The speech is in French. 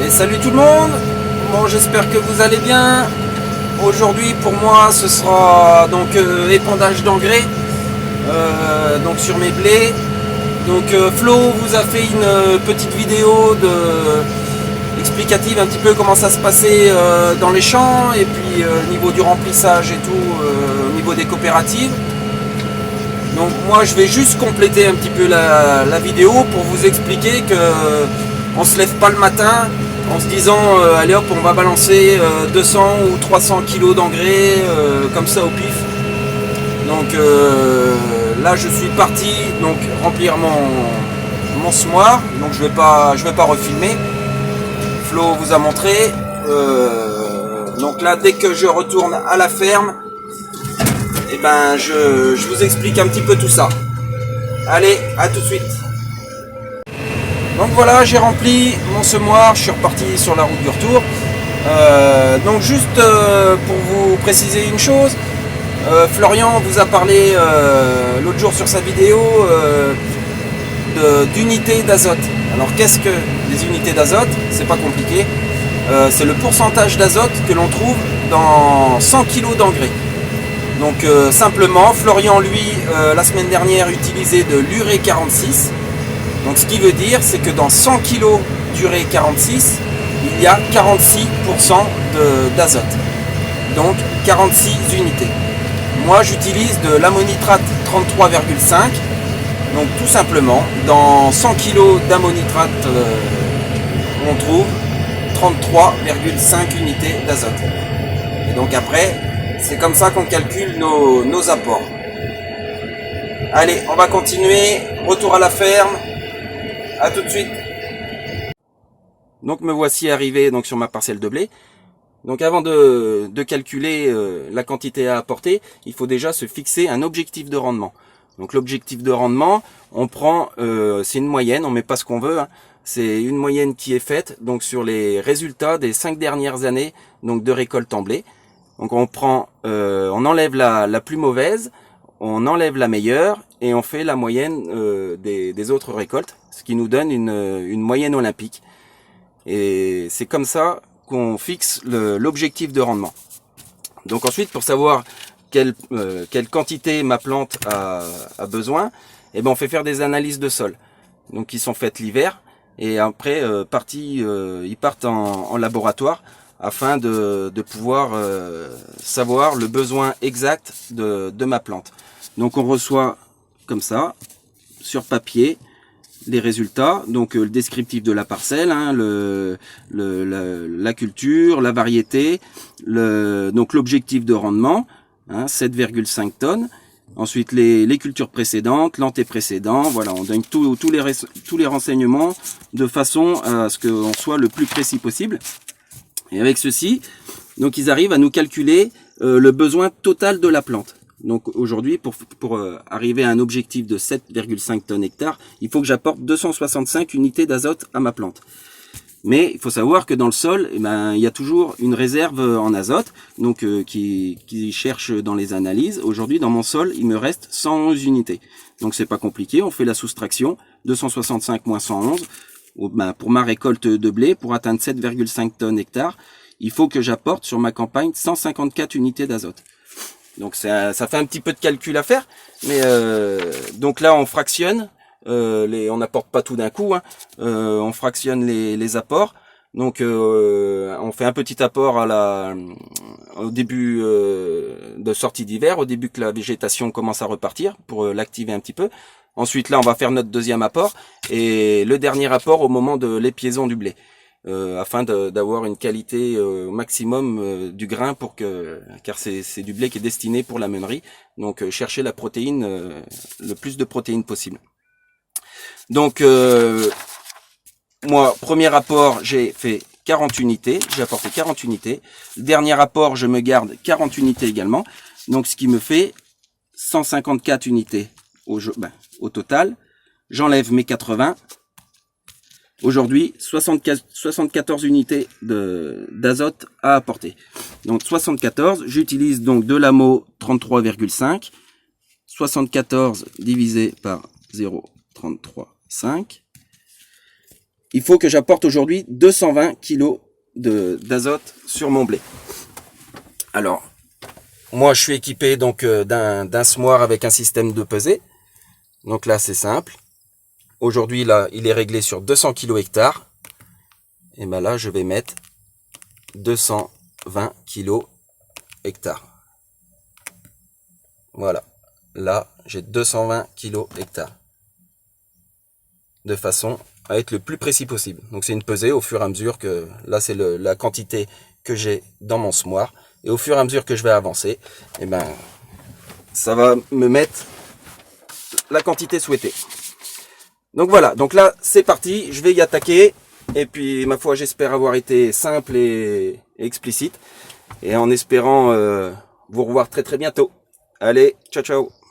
Et salut tout le monde. Bon, j'espère que vous allez bien. Aujourd'hui pour moi ce sera donc épandage d'engrais donc sur mes blés. Donc Flo vous a fait une petite vidéo explicative un petit peu comment ça se passait dans les champs et puis au niveau du remplissage et tout au niveau des coopératives. Donc moi je vais juste compléter un petit peu la vidéo pour vous expliquer que on se lève pas le matin en se disant allez hop on va balancer 200 ou 300 kilos d'engrais comme ça au pif. Donc là je suis parti donc remplir mon semoir, donc je vais pas refilmer. Flo vous a montré. Donc là dès que je retourne à la ferme, et ben je vous explique un petit peu tout ça. Allez, à tout de suite. Donc voilà, j'ai rempli mon semoir, je suis reparti sur la route du retour. Donc juste pour vous préciser une chose, Florian vous a parlé l'autre jour sur sa vidéo d'unités d'azote. Alors qu'est-ce que les unités d'azote? C'est pas compliqué. C'est le pourcentage d'azote que l'on trouve dans 100 kg d'engrais. Donc simplement, Florian lui, la semaine dernière, utilisait de l'urée 46. Donc ce qui veut dire, c'est que dans 100 kg d'urée 46, il y a 46% d'azote. Donc 46 unités. Moi j'utilise de l'ammonitrate 33,5. Donc tout simplement, dans 100 kg d'ammonitrate, on trouve 33,5 unités d'azote. Et donc après, c'est comme ça qu'on calcule nos apports. Allez, on va continuer. Retour à la ferme. À tout de suite. Donc me voici arrivé donc sur ma parcelle de blé. Donc avant de calculer la quantité à apporter, il faut déjà se fixer un objectif de rendement. Donc l'objectif de rendement, on prend, c'est une moyenne, on met pas ce qu'on veut. Hein. C'est une moyenne qui est faite donc sur les résultats des 5 dernières années donc de récolte en blé. Donc on prend, on enlève la plus mauvaise, on enlève la meilleure et on fait la moyenne des autres récoltes, ce qui nous donne une moyenne olympique. Et c'est comme ça qu'on fixe l'objectif de rendement. Donc ensuite, pour savoir quelle quantité ma plante a besoin, eh ben on fait faire des analyses de sol, donc qui sont faites l'hiver et après ils partent en laboratoire afin de pouvoir savoir le besoin exact de ma plante. Donc on reçoit comme ça, sur papier, les résultats, donc le descriptif de la parcelle, hein, la culture, la variété, donc l'objectif de rendement, hein, 7,5 tonnes. Ensuite les cultures précédentes, l'antécédent, voilà, on donne tous les renseignements de façon à ce qu'on soit le plus précis possible. Et avec ceci, donc ils arrivent à nous calculer le besoin total de la plante. Donc aujourd'hui, pour arriver à un objectif de 7,5 tonnes hectares, il faut que j'apporte 265 unités d'azote à ma plante. Mais il faut savoir que dans le sol, eh ben, il y a toujours une réserve en azote, donc qui cherche dans les analyses. Aujourd'hui, dans mon sol, il me reste 111 unités. Donc c'est pas compliqué, on fait la soustraction, 265 moins 111. Ben, pour ma récolte de blé, pour atteindre 7,5 tonnes hectares, il faut que j'apporte sur ma campagne 154 unités d'azote. Donc ça fait un petit peu de calcul à faire, mais donc là on fractionne, on n'apporte pas tout d'un coup, hein, on fractionne les apports. Donc on fait un petit apport au début de sortie d'hiver, au début que la végétation commence à repartir pour l'activer un petit peu. Ensuite là on va faire notre deuxième apport et le dernier apport au moment de l'épiaison du blé. Afin d'avoir une qualité au maximum du grain car c'est du blé qui est destiné pour la meunerie, donc chercher la protéine, le plus de protéines possible. Donc moi, premier apport, j'ai fait 40 unités, j'ai apporté 40 unités. Le dernier apport, je me garde 40 unités également, donc ce qui me fait 154 unités au total. J'enlève mes 80. Aujourd'hui, 74 unités d'azote à apporter. Donc 74, j'utilise donc de l'AMO 33,5. 74 divisé par 0,335. il faut que j'apporte aujourd'hui 220 kg d'azote sur mon blé. Alors, moi je suis équipé donc d'un semoir avec un système de pesée. Donc là c'est simple. Aujourd'hui là il est réglé sur 200 kg hectare. Et ben là je vais mettre 220 kg hectare. Voilà. Là j'ai 220 kg hectare. De façon à être le plus précis possible. Donc c'est une pesée au fur et à mesure que, là c'est la quantité que j'ai dans mon semoir, et au fur et à mesure que je vais avancer, et ben ça va me mettre la quantité souhaitée. Donc voilà, donc là c'est parti, je vais y attaquer, et puis ma foi j'espère avoir été simple et explicite, et en espérant vous revoir très très bientôt. Allez, ciao ciao.